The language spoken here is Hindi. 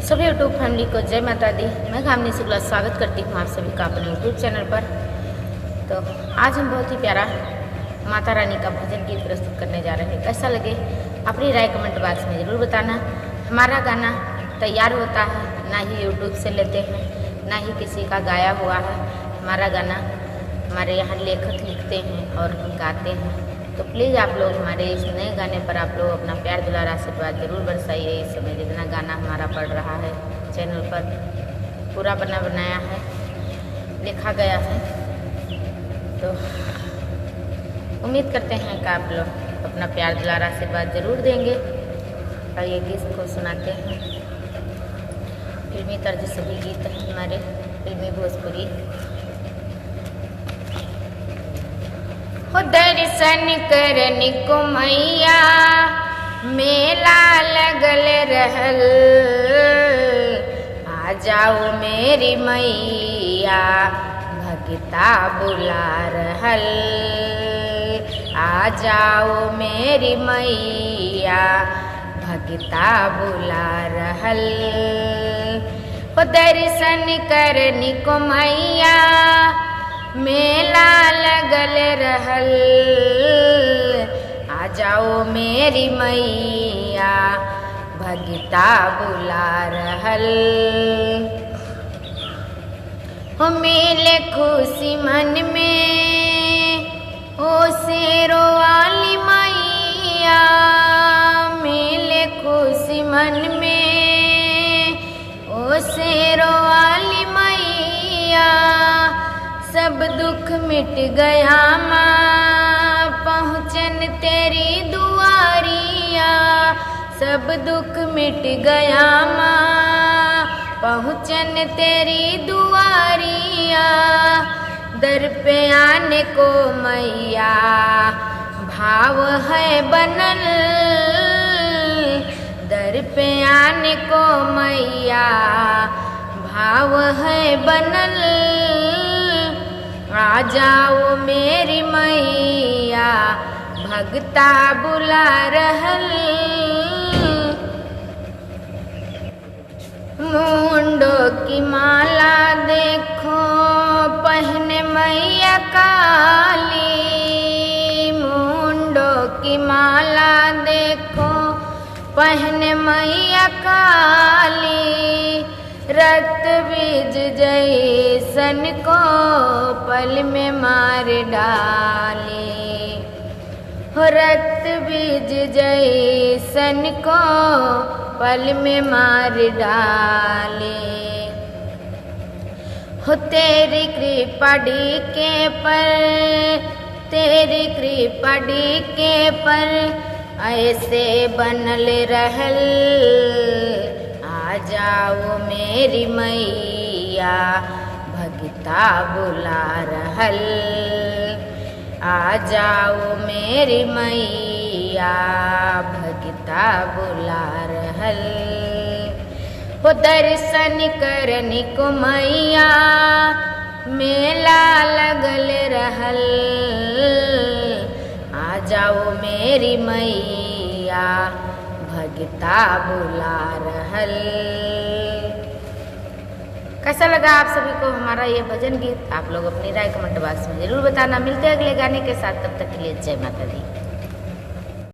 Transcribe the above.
सभी यूट्यूब फैमिली को जय माता दी। मैं गामिनी शुक्ला स्वागत करती हूँ आप सभी का अपने यूट्यूब चैनल पर। तो आज हम बहुत ही प्यारा माता रानी का भजन गीत प्रस्तुत करने जा रहे हैं। कैसा लगे अपनी राय कमेंट बॉक्स में ज़रूर बताना। हमारा गाना तैयार होता है, ना ही यूट्यूब से लेते हैं, ना ही किसी का गाया हुआ है। हमारा गाना हमारे यहाँ लेखक लिखते हैं और हम गाते हैं। तो प्लीज़ आप लोग हमारे इस नए गाने पर आप लोग अपना प्यार दुलार आशीर्वाद जरूर बरसाइए। इस समय जितना गाना हमारा पड़ रहा है चैनल पर पूरा बनाया है, लिखा गया है। तो उम्मीद करते हैं कि आप लोग अपना प्यार दुलार आशीर्वाद जरूर देंगे। और ये गीत को सुनाते हैं। फिल्मी तर्ज सभी गीत हैं हमारे, फिल्मी भोजपुरी। हो दर्शन करने को मैया मेला लगल रहल, आ जाओ मेरी मैया भगता बुला रहल, आ जाओ मेरी मैया भगता बुला रहल। हो दर्शन करने को मैया मेला लगल रहल, आ जाओ मेरी मैया भगता बुला रहल। हो मेले खुशी मन में ओ शेरो वाली मैया, मेले खुशी मन में ओ शेरो वाली मैया। सब दुख मिट गया माँ पहुँचन तेरी दुआरिया, सब दुख मिट गया माँ पहुँचन तेरी दुआरिया। दर पे आने को मैया भाव है बनल, दर पे आने को मैया भाव है बनल। आ जाओ मेरी मैया भगता बुला रहल। मुंडो की माला देखो पहने मैया काली, मुंडो की माला देखो पहने मैया काली। रक्त बीज जैसन को पल में मार डाले, हो रक्त बीज जैसन को पल में मार डाले। हो तेरी कृपा डीके पर, तेरी कृपा डीके पर ऐसे बनल रहल। आ जाओ मेरी मैया भगता बुला रहल, आ जाओ मेरी मैया भगता बुला रहल। हो दर्शन करने को मैया मेला लगल रहल, आ जाओ मेरी मैया भगता बुला रहल। कैसा लगा आप सभी को हमारा ये भजन गीत? आप लोग अपनी राय कमेंट बॉक्स में जरूर बताना। मिलते हैं अगले गाने के साथ, तब तक के लिए जय माता दी।